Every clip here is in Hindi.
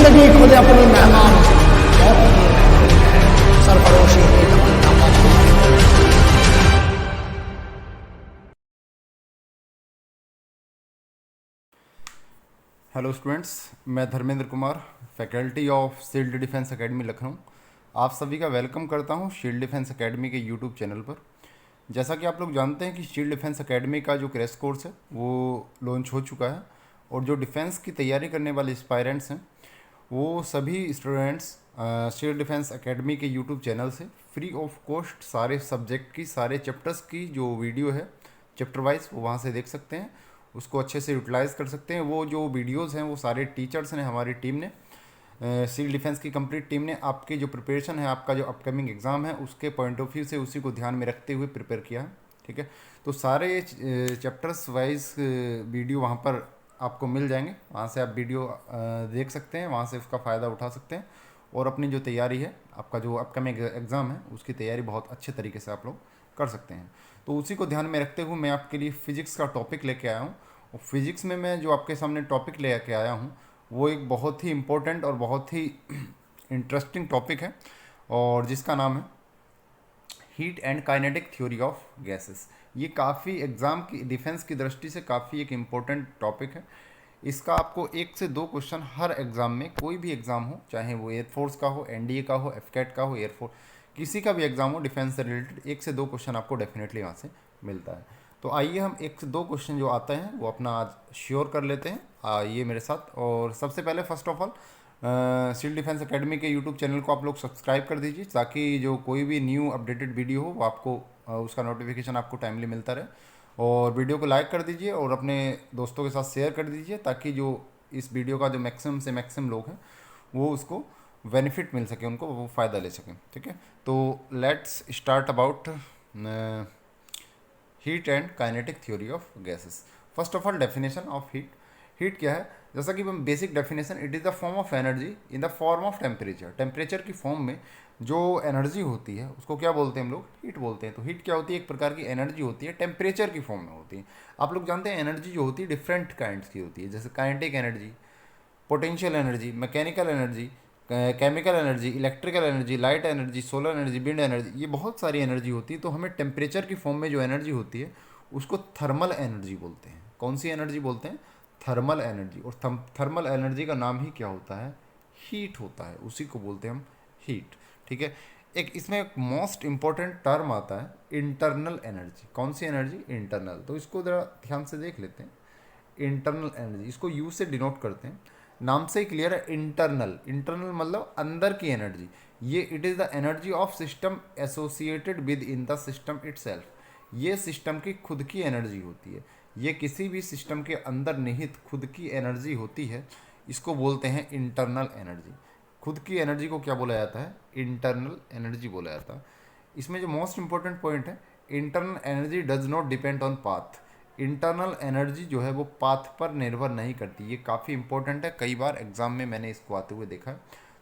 जिंदगी खुद अपनी मेहमान बहुत सरफरोशी की तमन्ना मौजूद है। हेलो स्टूडेंट्स, मैं Dharmendra Kumar, faculty of shield defence academy Lucknow, आप सभी का वेलकम करता हूं शील्ड डिफेंस एकेडमी के यूट्यूब चैनल पर। जैसा कि आप लोग जानते हैं कि शील्ड डिफेंस एकेडमी का जो क्रैश कोर्स है वो लॉन्च हो चुका है, और जो डिफेंस की तैयारी करने वाले एस्पायरेंट्स हैं वो सभी स्टूडेंट्स शील्ड डिफेंस एकेडमी के यूट्यूब चैनल से फ्री ऑफ कॉस्ट सारे सब्जेक्ट की, सारे चैप्टर्स की जो वीडियो है चैप्टर वाइज, वो वहाँ से देख सकते हैं, उसको अच्छे से यूटिलाइज़ कर सकते हैं। वो जो वीडियोस हैं वो सारे टीचर्स ने, हमारी टीम ने, सिविल डिफेंस की कंप्लीट टीम ने आपकी जो प्रिपरेशन है, आपका जो अपकमिंग एग्ज़ाम है उसके पॉइंट ऑफ व्यू से उसी को ध्यान में रखते हुए प्रिपेयर किया है। ठीक है, तो सारे चैप्टर्स वाइज वीडियो वहाँ पर आपको मिल जाएंगे, वहाँ से आप वीडियो देख सकते हैं, वहाँ से उसका फ़ायदा उठा सकते हैं, और अपनी जो तैयारी है, आपका जो अपकमिंग एग्ज़ाम है उसकी तैयारी बहुत अच्छे तरीके से आप लोग कर सकते हैं। तो उसी को ध्यान में रखते हुए मैं आपके लिए फ़िज़िक्स का टॉपिक लेके आया हूँ, और फिज़िक्स में मैं जो आपके सामने टॉपिक लेके आया हूँ वो एक बहुत ही इम्पोर्टेंट और बहुत ही इंटरेस्टिंग टॉपिक है, और जिसका नाम है heat and kinetic theory of gases. ये काफ़ी एग्ज़ाम की, डिफेंस की दृष्टि से काफ़ी एक इम्पोर्टेंट टॉपिक है। इसका आपको 1 से 2 क्वेश्चन हर एग्ज़ाम में, कोई भी एग्ज़ाम हो, चाहे वो एयरफोर्स का हो, एनडीए का हो, एफकेट का हो, एयरफोर्स, किसी का भी एग्ज़ाम हो डिफेंस से रिलेटेड, 1 से 2 क्वेश्चन आपको डेफिनेटली वहाँ से मिलता है। तो आइए हम 1 से 2 क्वेश्चन जो आते हैं वो अपना आज श्योर कर लेते हैं। आइए मेरे साथ। और सबसे पहले first of all civil defence academy के यूट्यूब चैनल को आप लोग सब्सक्राइब कर दीजिए, ताकि जो कोई भी न्यू अपडेटेड वीडियो हो वो आपको उसका नोटिफिकेशन आपको टाइमली मिलता रहे। और वीडियो को लाइक कर दीजिए और अपने दोस्तों के साथ शेयर कर दीजिए, ताकि जो इस वीडियो का जो मैक्सिमम से मैक्सिमम लोग हैं वो उसको बेनिफिट मिल सके, उनको वो फ़ायदा ले सकें। ठीक है, तो let's start about heat and kinetic theory of gases. First of all, definition of heat. Heat क्या है? जैसा कि basic definition, it is the form of energy in the form of temperature. Temperature की फॉर्म में जो एनर्जी होती है उसको क्या बोलते हैं हम लोग? हीट बोलते हैं। तो हीट क्या होती है? एक प्रकार की एनर्जी होती है, टेम्परेचर की फॉर्म में होती है। आप लोग जानते हैं एनर्जी जो होती है डिफरेंट काइंड्स की होती है, जैसे kinetic energy, potential energy, mechanical energy, chemical energy, electrical energy, light energy, solar energy, wind energy, ये बहुत सारी एनर्जी होती है। तो हमें टेम्परेचर की फॉर्म में जो एनर्जी होती है उसको थर्मल एनर्जी बोलते हैं। कौन सी एनर्जी बोलते हैं? Thermal energy. और थर्मल एनर्जी का नाम ही क्या होता है? हीट होता है, उसी को बोलते हैं हम हीट। ठीक है, एक इसमें एक मोस्ट इंपॉर्टेंट टर्म आता है इंटरनल एनर्जी। कौन सी एनर्जी? इंटरनल। तो इसको ज़रा ध्यान से देख लेते हैं। इंटरनल एनर्जी, इसको यू से डिनोट करते हैं, नाम से ही क्लियर है। इंटरनल, इंटरनल मतलब अंदर की एनर्जी। ये it is the energy of system associated with in the system itself. ये सिस्टम की खुद की एनर्जी होती है, ये किसी भी सिस्टम के अंदर निहित खुद की एनर्जी होती है, इसको बोलते हैं इंटरनल एनर्जी। खुद की एनर्जी को क्या बोला जाता है? इंटरनल एनर्जी बोला जाता है। इसमें जो मोस्ट इंपॉर्टेंट पॉइंट है, internal energy does not depend on path. Internal energy जो है वो पाथ पर निर्भर नहीं करती। ये काफ़ी इंपॉर्टेंट है, कई बार एग्जाम में मैंने इसको आते हुए देखा है।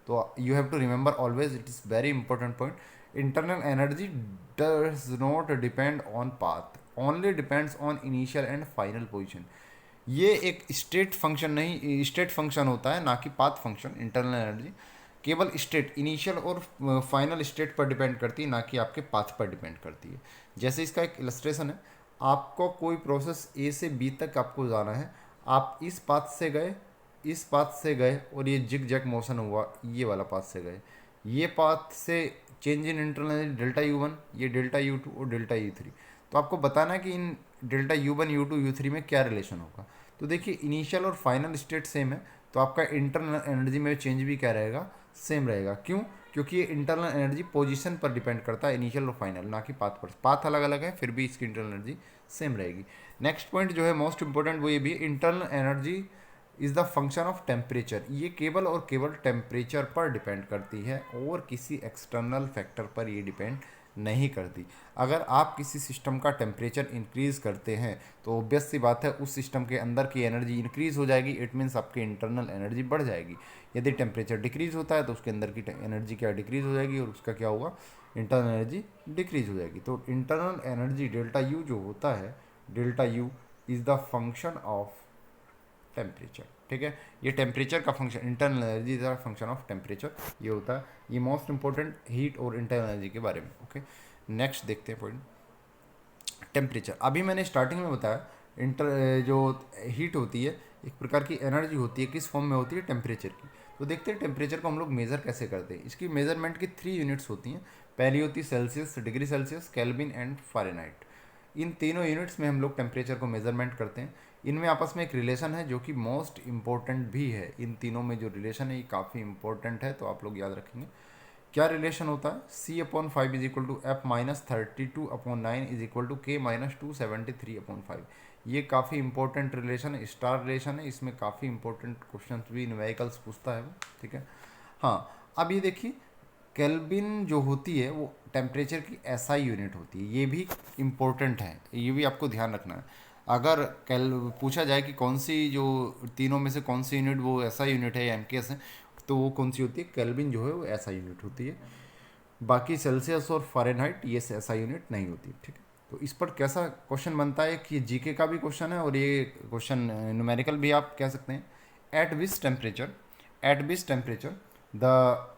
तो you have to remember always, it is very important point. Internal energy does not depend on path, only depends on initial and final position. ये एक स्टेट फंक्शन नहीं, स्टेट फंक्शन होता है, ना कि पाथ फंक्शन। इंटरनल एनर्जी केवल स्टेट, इनिशियल और फाइनल स्टेट पर डिपेंड करती है, ना कि आपके पाथ पर डिपेंड करती है। जैसे इसका एक इलस्ट्रेशन है, आपको कोई प्रोसेस ए से बी तक आपको जाना है, आप इस पाथ से गए, इस पाथ से गए, और ये जिग जैग मोशन हुआ, ये वाला पाथ से गए। ये पाथ से change in internal energy delta U1, ये डेल्टा U2 और डेल्टा U3। तो आपको बताना है कि इन डेल्टा U1, U2, U3 में क्या रिलेशन होगा। तो देखिए, इनिशियल और फाइनल स्टेट सेम है, तो आपका इंटरनल एनर्जी में चेंज भी क्या रहेगा? सेम रहेगा। क्यों? क्योंकि ये इंटरनल एनर्जी पोजीशन पर डिपेंड करता है, इनिशियल और फाइनल, ना कि पाथ पर। पाथ अलग अलग है, फिर भी इसकी इंटरनल एनर्जी सेम रहेगी। नेक्स्ट पॉइंट जो है मोस्ट इंपॉर्टेंट, वो ये भी, internal energy is the function of temperature. ये केवल और केवल टेम्परेचर पर डिपेंड करती है, और किसी एक्सटर्नल फैक्टर पर ये डिपेंड नहीं करती। अगर आप किसी सिस्टम का टेम्परेचर इंक्रीज़ करते हैं तो ऑब्वियस सी बात है उस सिस्टम के अंदर की एनर्जी इंक्रीज़ हो जाएगी, इट मीन्स आपकी इंटरनल एनर्जी बढ़ जाएगी। यदि टेम्परेचर डिक्रीज़ होता है तो उसके अंदर की एनर्जी क्या डिक्रीज़ हो जाएगी, और उसका क्या होगा? इंटरनल एनर्जी डिक्रीज़ हो जाएगी। तो इंटरनल एनर्जी डेल्टा यू जो होता है, delta U is the function of temperature. ठीक है। ये टेम्परेचर का function, internal energy is a function of temperature, ये होता है। ये मोस्ट इंपॉर्टेंट हीट और इंटरनल एनर्जी के बारे में। ओके, नेक्स्ट देखते हैं पॉइंट टेम्परेचर। अभी मैंने स्टार्टिंग में बताया जो हीट होती है एक प्रकार की एनर्जी होती है, किस फॉर्म में होती है, टेम्परेचर की। तो देखते हैं टेम्परेचर को हम लोग मेज़र कैसे करते हैं। इसकी मेजरमेंट की 3 यूनिट्स होती हैं। पहली होती है Celsius, degree Celsius, Kelvin and Fahrenheit. इन तीनों यूनिट्स में हम लोग टेम्परेचर को मेजरमेंट करते हैं। इनमें आपस में एक रिलेशन है जो कि मोस्ट इंपॉर्टेंट भी है। इन तीनों में जो रिलेशन है ये काफ़ी इंपॉर्टेंट है, तो आप लोग याद रखेंगे। क्या रिलेशन होता है? C/5 is equal to F-32/9 is equal to K-273/5। ये काफ़ी इंपॉर्टेंट रिलेशन है, स्टार रिलेशन है। इसमें काफ़ी इंपॉर्टेंट क्वेश्चन भी न्यूमेरिकल्स पूछता है वो, ठीक है। हाँ, अब ये देखिए केल्विन जो होती है वो टेम्परेचर की SI यूनिट होती है। ये भी इम्पोर्टेंट है, ये भी आपको ध्यान रखना है। अगर कैल पूछा जाए कि कौन सी जो तीनों में से कौन सी यूनिट वो SI यूनिट है या MKS है, तो वो कौन सी होती है? केल्विन जो है वो SI यूनिट होती है। बाकी सेल्सियस और फ़ारेनहाइट ये SI यूनिट नहीं होती, ठीक है। तो इस पर कैसा क्वेश्चन बनता है कि जीके का भी क्वेश्चन है और ये क्वेश्चन न्यूमेरिकल भी आप कह सकते हैं। At which temperature the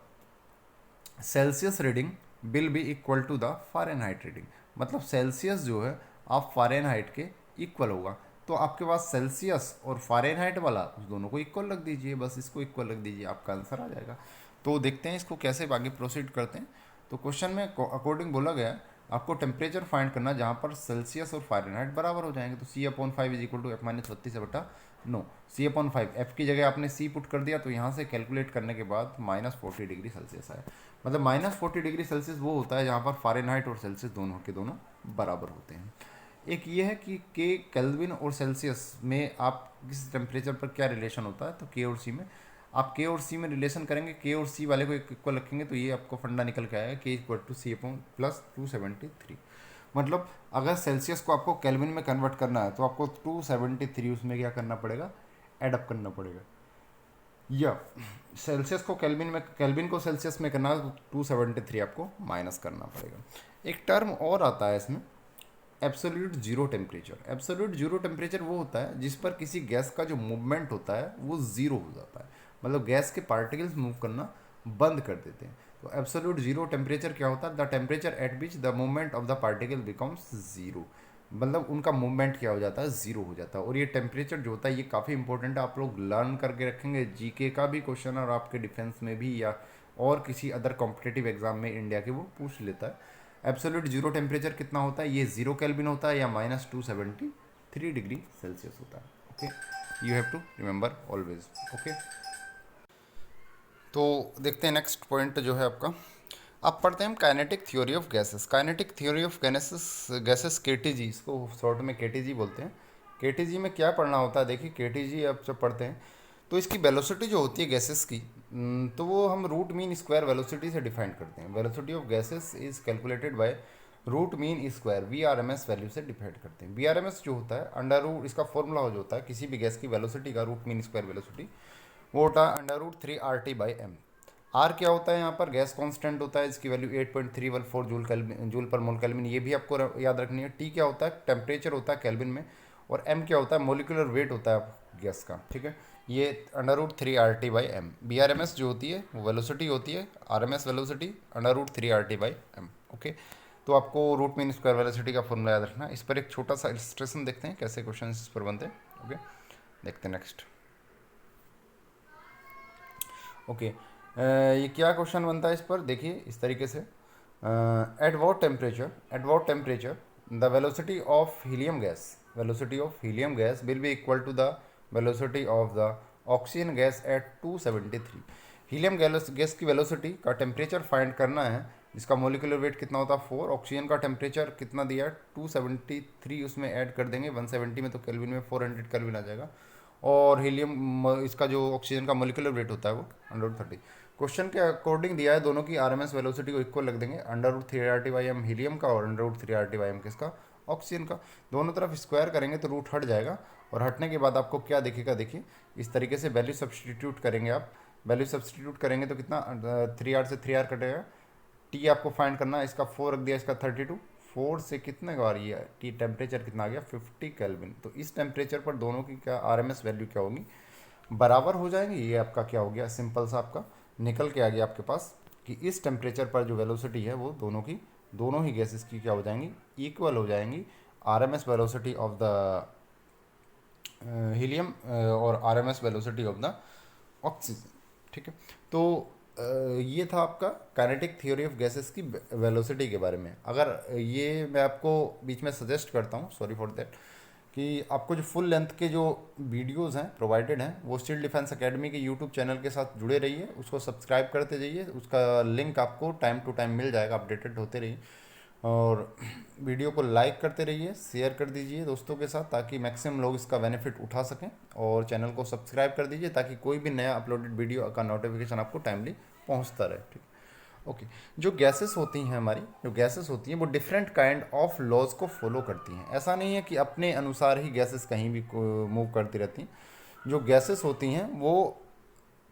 Celsius reading will be equal to the Fahrenheit reading. मतलब सेल्सियस जो है आप फ़ारेनहाइट के इक्वल होगा। तो आपके पास सेल्सियस और फ़ारेनहाइट वाला उस दोनों को इक्वल रख दीजिए, बस इसको इक्वल रख दीजिए, आपका आंसर आ जाएगा। तो देखते हैं इसको कैसे आगे प्रोसीड करते हैं। तो क्वेश्चन में अकॉर्डिंग बोला गया है आपको टेम्परेचर फाइंड करना जहाँ पर सेल्सियस और फ़ारेनहाइट बराबर हो जाएंगे। तो C/5 is equal to F-32/9। C/5 F की जगह आपने C पुट कर दिया, तो यहाँ से कैलकुलेट करने के बाद -40 डिग्री सेल्सियस आया। मतलब -40 डिग्री सेल्सियस वो होता है जहाँ पर फ़ारेनहाइट और सेल्सियस दोनों के दोनों बराबर होते हैं। एक ये है कि के केल्विन और सेल्सियस में आप किस टेम्परेचर पर क्या रिलेशन होता है। तो के और सी में आप के और सी में रिलेशन करेंगे, के और सी वाले को इक्वल रखेंगे, तो ये आपको फंडा निकल के आएगा K = C/+273। मतलब अगर सेल्सियस को आपको केल्विन में कन्वर्ट करना है तो आपको 273 उसमें क्या करना पड़ेगा? एडअप करना पड़ेगा। या सेल्सियस को केल्विन को सेल्सियस में करना है तो 273 आपको माइनस करना पड़ेगा। एक टर्म और आता है इसमें, absolute zero temperature. Absolute zero temperature वो होता है जिस पर किसी गैस का जो मूवमेंट होता है वो ज़ीरो हो जाता है। मतलब गैस के पार्टिकल्स मूव करना बंद कर देते हैं। तो एब्सोल्यूट जीरो टेम्परेचर क्या होता है? The temperature at which the movement of the particle becomes zero. मतलब उनका मूवमेंट क्या हो जाता है? ज़ीरो हो जाता है। और ये टेम्परेचर जो होता है ये काफ़ी इंपॉर्टेंट है, आप लोग लर्न करके रखेंगे। जीके का भी क्वेश्चन और आपके डिफेंस में भी या और किसी अदर कॉम्पिटेटिव एग्जाम में इंडिया के वो पूछ लेता है। एब्सोल्यूट जीरो टेम्परेचर कितना होता है? ये 0 केल्विन होता है या -273 डिग्री सेल्सियस होता है। Okay, you have to remember always. Okay, तो देखते हैं नेक्स्ट पॉइंट जो है आपका। अब पढ़ते हैं हम kinetic theory of gases. Kinetic theory of gases KTG, इसको शॉर्ट में KTG बोलते हैं। KTG में क्या पढ़ना होता है? देखिए KTG अब जब पढ़ते हैं तो इसकी वेलोसिटी जो होती है गैसेस की, तो वो हम रूट मीन स्क्वायर वेलोसिटी से डिफाइन करते हैं। Velocity of gases is calculated by root mean square VRMS value से डिफाइन करते हैं। VRMS जो होता है अंडर रूट, इसका फॉर्मूला हो जो होता है किसी भी गैस की वेलोसिटी का, रूट मीन स्क्वायर वेलोसिटी, वो होता है √3RT/m। आर क्या होता है? यहाँ पर गैस कांस्टेंट होता है, इसकी वैल्यू 8.314 जूल पर मोल केल्विन, ये भी आपको याद रखनी है। टी क्या होता है? टेम्परेचर होता है केल्विन में। और एम क्या होता है? मोलिकुलर वेट होता है गैस का, ठीक है। ये √3RT/m। BRMS जो होती है वो वेलोसिटी होती है, RMS वेलोसिटी √3RT/m। ओके, तो आपको रूट मीन स्क्वायर वेलोसिटी का फॉर्मूला याद रखना है। इस पर एक छोटा सा इलस्ट्रेशन देखते हैं कैसे क्वेश्चन इस पर बनते हैं। ओके, देखते हैं नेक्स्ट। ओके, ये क्या क्वेश्चन बनता है इस पर? देखिए इस तरीके से, at what temperature the velocity of helium gas will be equal to the velocity of the oxygen gas at 273। Helium gas की वेलोसिटी का टेम्परेचर फाइंड करना है, इसका मोलिकुलर वेट कितना होता है 4, ऑक्सीजन का टेम्परेचर कितना दिया 273, उसमें ऐड कर देंगे 170 में, तो केल्विन में 400 केल्विन आ जाएगा। और हीलियम, इसका जो ऑक्सीजन का मोलिकुलर वेट होता है वो 130। क्वेश्चन के अकॉर्डिंग दिया है दोनों की RMS वेलोसिटी को इक्वल रख देंगे, √3RT/m हीलियम का और √3RT/m किसका? ऑक्सीजन का। दोनों तरफ स्क्वायर करेंगे तो रूट हट जाएगा, और हटने के बाद आपको क्या दिखेगा? देखिए इस तरीके से वैल्यू सब्सटीट्यूट करेंगे आप। वैल्यू सब्सटीट्यूट करेंगे तो कितना? 3R से 3R कटेगा। टी आपको फाइंड करना है, इसका 4 रख दिया, इसका 32। 4 से कितने बार ये टी टेम्परेचर कितना आ गया? 50 केल्विन। तो इस टेम्परेचर पर दोनों की क्या RMS वैल्यू क्या होगी? बराबर हो जाएंगे। ये आपका क्या हो गया, सिंपल सा आपका निकल के आ गया आपके पास कि इस टेम्परेचर पर जो वेलोसिटी है वो दोनों ही गैसेस की क्या हो जाएंगी, इक्वल हो जाएंगी RMS velocity of the helium और RMS velocity of the oxygen. ठीक है, तो ये था आपका काइनेटिक थ्योरी ऑफ गैसेस की वेलोसिटी के बारे में। अगर ये मैं आपको बीच में सजेस्ट करता हूँ, सॉरी फॉर दैट, कि आपको जो फुल लेंथ के जो वीडियोस हैं प्रोवाइडेड हैं वो स्टील डिफेंस एकेडमी के यूट्यूब चैनल के साथ जुड़े रहिए, उसको सब्सक्राइब करते जाइए, उसका लिंक आपको टाइम टू टाइम मिल जाएगा, अपडेटेड होते रहिए। और वीडियो को लाइक करते रहिए, शेयर कर दीजिए दोस्तों के साथ ताकि मैक्सिमम लोग इसका बेनिफिट उठा सकें। और चैनल को सब्सक्राइब कर दीजिए ताकि कोई भी नया अपलोडेड वीडियो का नोटिफिकेशन आपको टाइमली पहुंचता रहे। ठीक, ओके। जो गैसेस होती हैं हमारी, जो गैसेस होती हैं वो डिफरेंट काइंड ऑफ लॉज को फॉलो करती हैं। ऐसा नहीं है कि अपने अनुसार ही गैसेस कहीं भी मूव करती रहती हैं। जो गैसेस होती हैं वो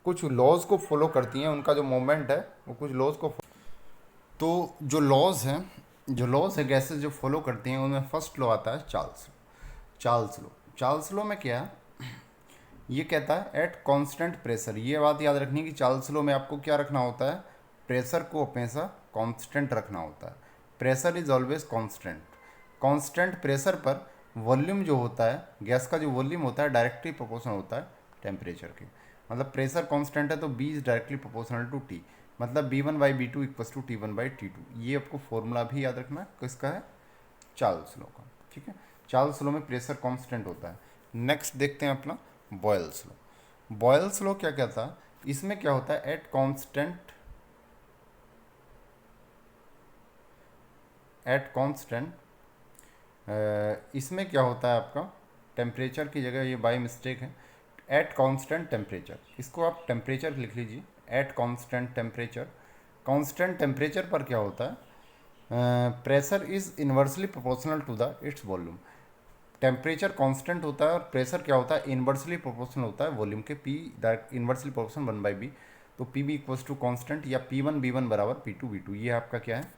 कुछ लॉज को फॉलो करती हैं, उनका जो मूवमेंट है वो कुछ लॉज को। तो जो लॉज है गैसेस जो फॉलो करती हैं उनमें फर्स्ट लॉ आता है चार्ल्स लॉ में क्या है, ये कहता है एट कांस्टेंट प्रेशर। ये बात याद रखनी है कि चार्ल्स लॉ में आपको क्या रखना होता है, प्रेशर को हमेशा कांस्टेंट रखना होता है। Pressure is always constant. Constant pressure पर वॉल्यूम जो होता है, गैस का जो वॉल्यूम होता है डायरेक्टली प्रोपोर्शनल होता है टेम्परेचर के। मतलब प्रेशर कांस्टेंट है तो V is directly proportional to T, मतलब B1/B2 इक्वल्स टू T1/T2। ये आपको फॉर्मूला भी याद रखना है, किसका है, चार्ल्स लॉ का। ठीक है, चार्ल्स लॉ में प्रेशर कांस्टेंट होता है। नेक्स्ट देखते हैं अपना बॉयल्स लॉ। बॉयल्स लॉ क्या कहता है, इसमें क्या होता है, एट कांस्टेंट इसमें क्या होता है आपका, टेम्परेचर की जगह ये बाय मिस्टेक है, एट कांस्टेंट टेम्परेचर, इसको आप टेम्परेचर लिख लीजिए, at constant temperature. Constant temperature पर क्या होता है, pressure is inversely proportional to the its volume. Temperature constant होता है और प्रेशर क्या होता है, इन्वर्सली प्रोपोर्शनल होता है वॉल्यूम के, पी इन्वर्सली प्रोपोर्शनल 1/b। तो P V equals to constant या P1 B1 बराबर P2 B2। ये आपका क्या है,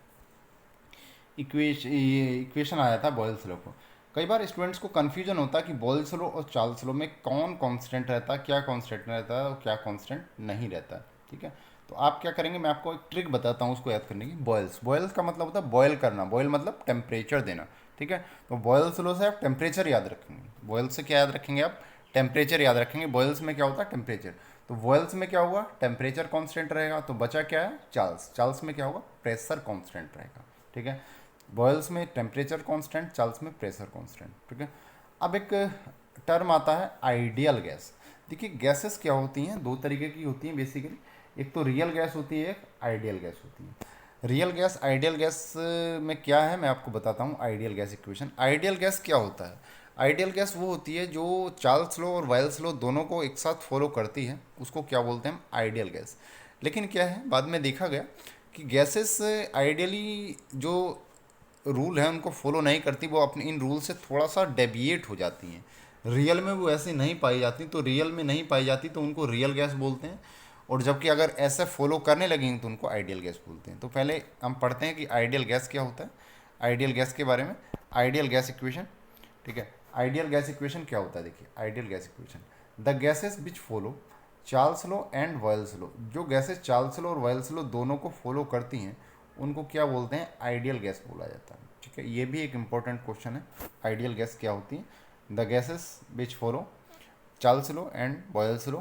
इक्वेशन आया था बॉयल्स लॉ को। कई बार स्टूडेंट्स को कन्फ्यूजन होता है कि बॉयल्स लॉ और चार्ल्स लॉ में कौन कांस्टेंट रहता है, क्या कांस्टेंट रहता है और क्या कांस्टेंट नहीं रहता है। ठीक है, तो आप क्या करेंगे, मैं आपको एक ट्रिक बताता हूँ उसको याद करने की। बॉयल्स का मतलब होता है बॉयल करना, बॉयल मतलब टेम्परेचर देना। ठीक है, तो बॉयल्स लॉ से आप टेम्परेचर याद रखेंगे, बॉयल्स से क्या याद रखेंगे आप, टेम्परेचर याद रखेंगे। बॉयल्स में क्या होता है, टेम्परेचर। तो बॉयल्स में क्या हुआ, टेम्परेचर कांस्टेंट रहेगा, तो बचा क्या है, चार्ल्स में क्या होगा, प्रेशर कांस्टेंट रहेगा। ठीक है, बॉयल्स में टेम्परेचर कांस्टेंट, चार्ल्स में प्रेशर कांस्टेंट। ठीक है, अब एक टर्म आता है आइडियल गैस। देखिए गैसेस क्या होती हैं, दो तरीके की होती हैं बेसिकली, एक तो रियल गैस होती है, एक आइडियल गैस होती है। रियल गैस आइडियल गैस में क्या है मैं आपको बताता हूँ। Ideal gas equation, ideal gas क्या होता है, आइडियल गैस वो होती है जो चार्ल्स लॉ और वायल्स लॉ दोनों को एक साथ फॉलो करती है, उसको क्या बोलते हैं, आइडियल गैस। लेकिन क्या है, बाद में देखा गया कि गैसेस आइडियली जो रूल है उनको फॉलो नहीं करती, वो अपने इन रूल से थोड़ा सा डेविएट हो जाती हैं। रियल में वो ऐसी नहीं पाई जाती, तो रियल में नहीं पाई जाती तो उनको रियल गैस बोलते हैं। और जबकि अगर ऐसे फॉलो करने लगेंगे तो उनको आइडियल गैस बोलते हैं। तो पहले हम पढ़ते हैं कि आइडियल गैस क्या होता है, आइडियल गैस के बारे में, आइडियल गैस इक्वेशन। ठीक है, आइडियल गैस इक्वेशन क्या होता है, देखिए ideal gas equation, the gases which follow Charles law and vials law. जो गैसेस चार्ल्स लॉ और वायल्स लॉ दोनों को फॉलो करती हैं उनको क्या बोलते हैं, आइडियल गैस बोला जाता है। ठीक है, ये भी एक इंपॉर्टेंट क्वेश्चन है, आइडियल गैस क्या होती है। The gases which follow Charles law and Boyle's law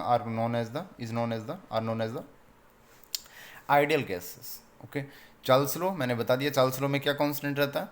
are known as the ideal gases. Okay, Charles law मैंने बता दिया, चार्ल्स लॉ में क्या कांस्टेंट रहता है,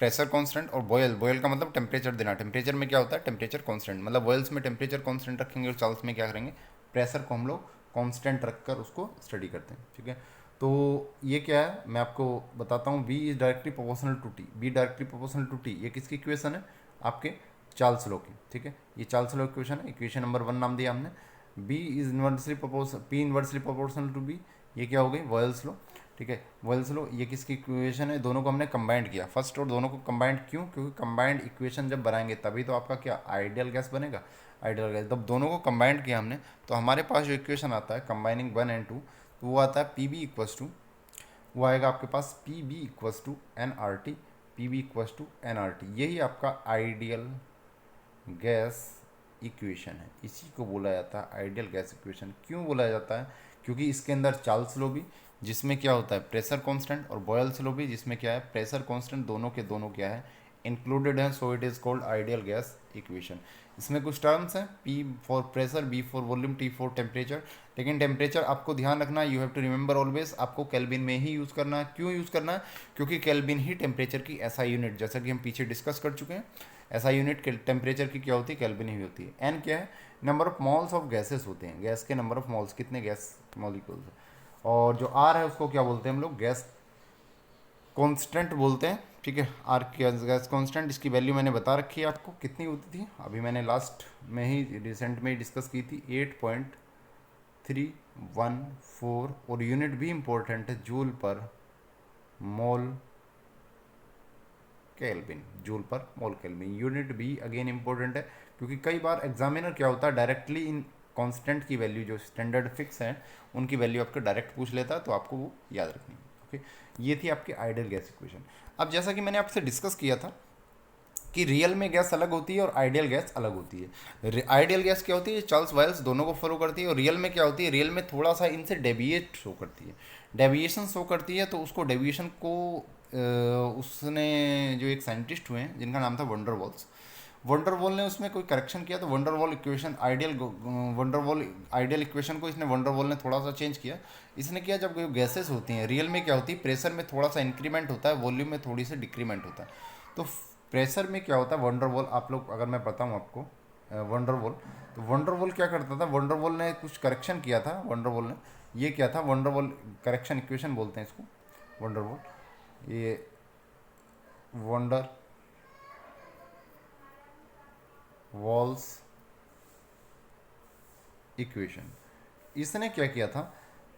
प्रेशर कांस्टेंट। और बॉयल का मतलब टेम्परेचर देना, टेम्परेचर में क्या होता है, टेम्परेचर कांस्टेंट। मतलब बॉयल्स में टेम्परेचर कांस्टेंट रखेंगे और चार्ल्स में क्या करेंगे, प्रेशर को हम लोग कांस्टेंट रखकर उसको स्टडी करते हैं। ठीक है, तो ये क्या है मैं आपको बताता हूँ, V is directly proportional to T, V directly proportional to T, ये किसकी इक्वेशन है, आपके चार्ल्स लॉ की। ठीक है, ये चार्ल्स लॉ इक्वेशन है, इक्वेशन नंबर 1 नाम दिया हमने। V is inversely proportional, P inversely proportional to V, ये क्या हो गई, बॉयल्स लॉ। ठीक है, बॉयल्स लॉ ये किसकी इक्वेशन है, दोनों को हमने कंबाइंड किया फर्स्ट, और दोनों को कंबाइंड क्यों, क्योंकि कंबाइंड इक्वेशन जब बनाएंगे तभी तो आपका क्या आइडियल गैस बनेगा। आइडियल गैस जब दोनों को कंबाइंड किया हमने तो हमारे पास जो इक्वेशन आता है कंबाइनिंग 1 and 2, तो वो आता है पी बी इक्वल्स टू, वो आएगा आपके पास P V equals to n R T, P V equals to n R T. यही आपका आइडियल गैस इक्वेशन है, इसी को बोला जाता है आइडियल गैस इक्वेशन। क्यों बोला जाता है? क्योंकि इसके अंदर चार्ल्स लॉ भी, जिसमें क्या होता है प्रेशर कांस्टेंट, और बॉयल्स लॉ भी, जिसमें क्या है प्रेशर कांस्टेंट, दोनों के दोनों क्या है इंक्लूडेड है। So it is called ideal gas equation. इसमें कुछ टर्म्स हैं, P for pressure, B for volume, T for temperature. लेकिन टेम्परेचर आपको ध्यान रखना है, you have to remember always, आपको केल्विन में ही यूज़ करना है। क्यों यूज़ करना है? क्योंकि केल्विन ही टेम्परेचर की SI यूनिट, जैसा कि हम पीछे डिस्कस कर चुके हैं, SI यूनिट टेम्परेचर की क्या होती है? केल्विन ही होती है। N क्या है? Number of malls of gases होते हैं, गैस के नंबर ऑफ मॉल्स, कितने गैस मॉलिक्यूल्स। और जो R है उसको क्या बोलते हैं हम लोग? गैस कांस्टेंट बोलते हैं, ठीक है। आर गैस कांस्टेंट, इसकी वैल्यू मैंने बता रखी है आपको कितनी होती थी, अभी मैंने लास्ट में ही रिसेंट में ही डिस्कस की थी, 8.314। और यूनिट भी इम्पोर्टेंट है, जूल पर मोल केल्विन, जूल पर मोल केल्विन। यूनिट भी अगेन इम्पोर्टेंट है, क्योंकि कई बार एग्जामिनर क्या होता है डायरेक्टली इन कांस्टेंट की वैल्यू जो स्टैंडर्ड फिक्स है उनकी वैल्यू आपको डायरेक्ट पूछ लेता है, तो आपको वो याद रखनी है। ओके, ये थी आपकी आइडियल गैस इक्वेशन। अब जैसा कि मैंने आपसे डिस्कस किया था कि रियल में गैस अलग होती है और आइडियल गैस अलग होती है। आइडियल गैस क्या होती है? चार्ल्स वायल्स दोनों को फॉलो करती है। और रियल में क्या होती है? रियल में थोड़ा सा इनसे डेविएट शो करती है, डेविएशन शो करती है। तो उसको डेविएशन को उसने जो एक साइंटिस्ट हुए हैं जिनका नाम था वंडरवॉल ने उसमें कोई करेक्शन किया, तो वंडरवॉल आइडियल इक्वेशन को इसने वंडरवॉल ने थोड़ा सा चेंज किया। इसने किया, जब गैसेस होती हैं रियल में क्या होती है, प्रेशर में थोड़ा सा इंक्रीमेंट होता है, वॉल्यूम में थोड़ी सी डिक्रीमेंट होता है। तो प्रेशर में क्या होता है, वंडरवॉल, आप लोग अगर मैं बताऊँ आपको वंडरवॉल, तो वंडरवॉल क्या करता था, वंडरवॉल ने कुछ करेक्शन किया था। वंडरवॉल ने ये क्या था, वंडरवॉल करेक्शन इक्वेशन बोलते हैं इसको, वंडरवॉल, ये वंडर वॉल्स इक्वेशन। इसने क्या किया था,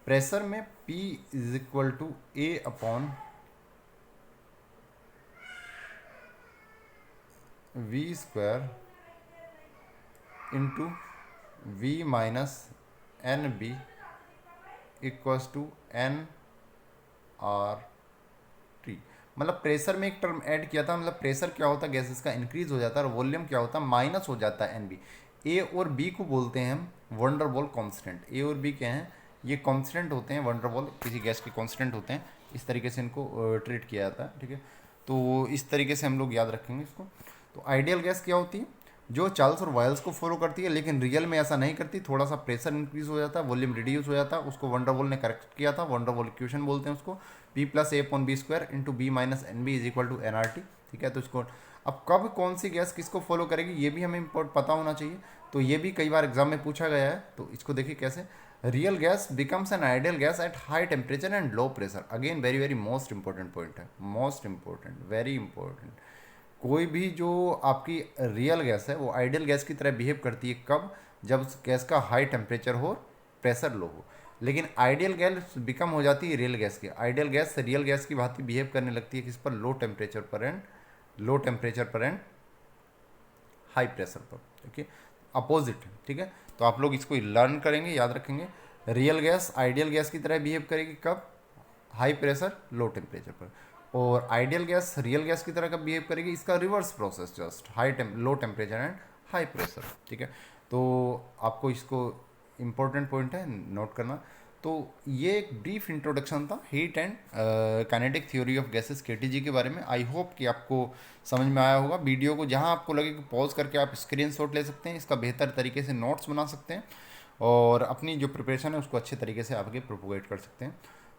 प्रेशर में P is equal to A upon V square into V minus NB equals to NRT। मतलब प्रेशर में एक टर्म ऐड किया था, मतलब प्रेशर क्या होता है गैसेस का इंक्रीज हो जाता है और वॉल्यूम क्या होता है माइनस हो जाता है NB। A और B को बोलते हैं हम वंडरवॉल कांस्टेंट। A और B क्या हैं, ये कांस्टेंट होते हैं, वंडरवॉल किसी गैस के कांस्टेंट होते हैं। इस तरीके से इनको ट्रीट किया जाता है, ठीक है। तो इस तरीके से हम लोग याद रखेंगे इसको। तो आइडियल गैस क्या होती है, जो चार्ल्स और वायल्स को फॉलो करती है, लेकिन रियल में ऐसा नहीं करती, थोड़ा सा प्रेशर इंक्रीज हो जाता है, वॉल्यूम रिड्यूस हो जाता है, उसको वंडरवॉल ने करेक्ट किया था, वंडरवॉल इक्वेशन बोलते हैं उसको, P plus A upon B square into B minus NB is equal to NRT, ठीक है। तो इसको अब कब कौन सी गैस किसको फॉलो करेगी ये भी हमें पता होना चाहिए। तो ये भी कई बार एग्जाम में पूछा गया है, तो इसको देखिए कैसे, real gas becomes an ideal gas at high temperature and low pressure. Again very very most important point है, मोस्ट इंपॉर्टेंट, वेरी इंपॉर्टेंट। कोई भी जो आपकी रियल गैस है वो आइडियल गैस की तरह बिहेव करती है, कब? जब गैस का हाई टेम्परेचर हो, प्रेशर लो हो। लेकिन आइडियल गैस बिकम हो जाती है रियल गैस की, आइडियल गैस रियल गैस की भांति बिहेव करने लगती है किस पर? लो टेम्परेचर पर एंड हाई प्रेशर पर, ठीक है, अपोजिट, ठीक है। तो आप लोग इसको लर्न करेंगे, याद रखेंगे। रियल गैस आइडियल गैस की तरह बिहेव करेगी कब? हाई प्रेशर लो टेम्परेचर पर। और आइडियल गैस रियल गैस की तरह कब बिहेव करेगी? इसका reverse process, just low temperature and high pressure, ठीक है। तो आपको इसको इम्पोर्टेंट पॉइंट है नोट करना। तो ये एक ब्रीफ इंट्रोडक्शन था heat and kinetic theory of gases KTG के बारे में। आई होप कि आपको समझ में आया होगा। वीडियो को जहां आपको लगे कि पॉज करके आप स्क्रीनशॉट ले सकते हैं, इसका बेहतर तरीके से नोट्स बना सकते हैं और अपनी जो प्रिपरेशन है उसको अच्छे तरीके से आगे प्रोपोगेट कर सकते हैं।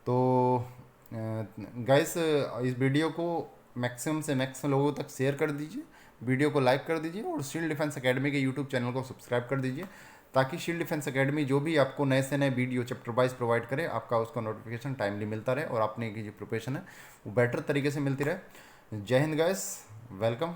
तो गाइस इस वीडियो को मैक्सिमम से मैक्सिमम लोगों तक शेयर कर दीजिए, वीडियो को लाइक कर दीजिए और शील्ड डिफेंस एकेडमी के यूट्यूब चैनल को सब्सक्राइब कर दीजिए, ताकि शील्ड डिफेंस एकेडमी जो भी आपको नए से नए वीडियो चैप्टर वाइज प्रोवाइड करे, आपका उसका नोटिफिकेशन टाइमली मिलता रहे और आपने की जो प्रिपरेशन है वो बेटर तरीके से मिलती रहे। जय हिंद गाइस, वेलकम।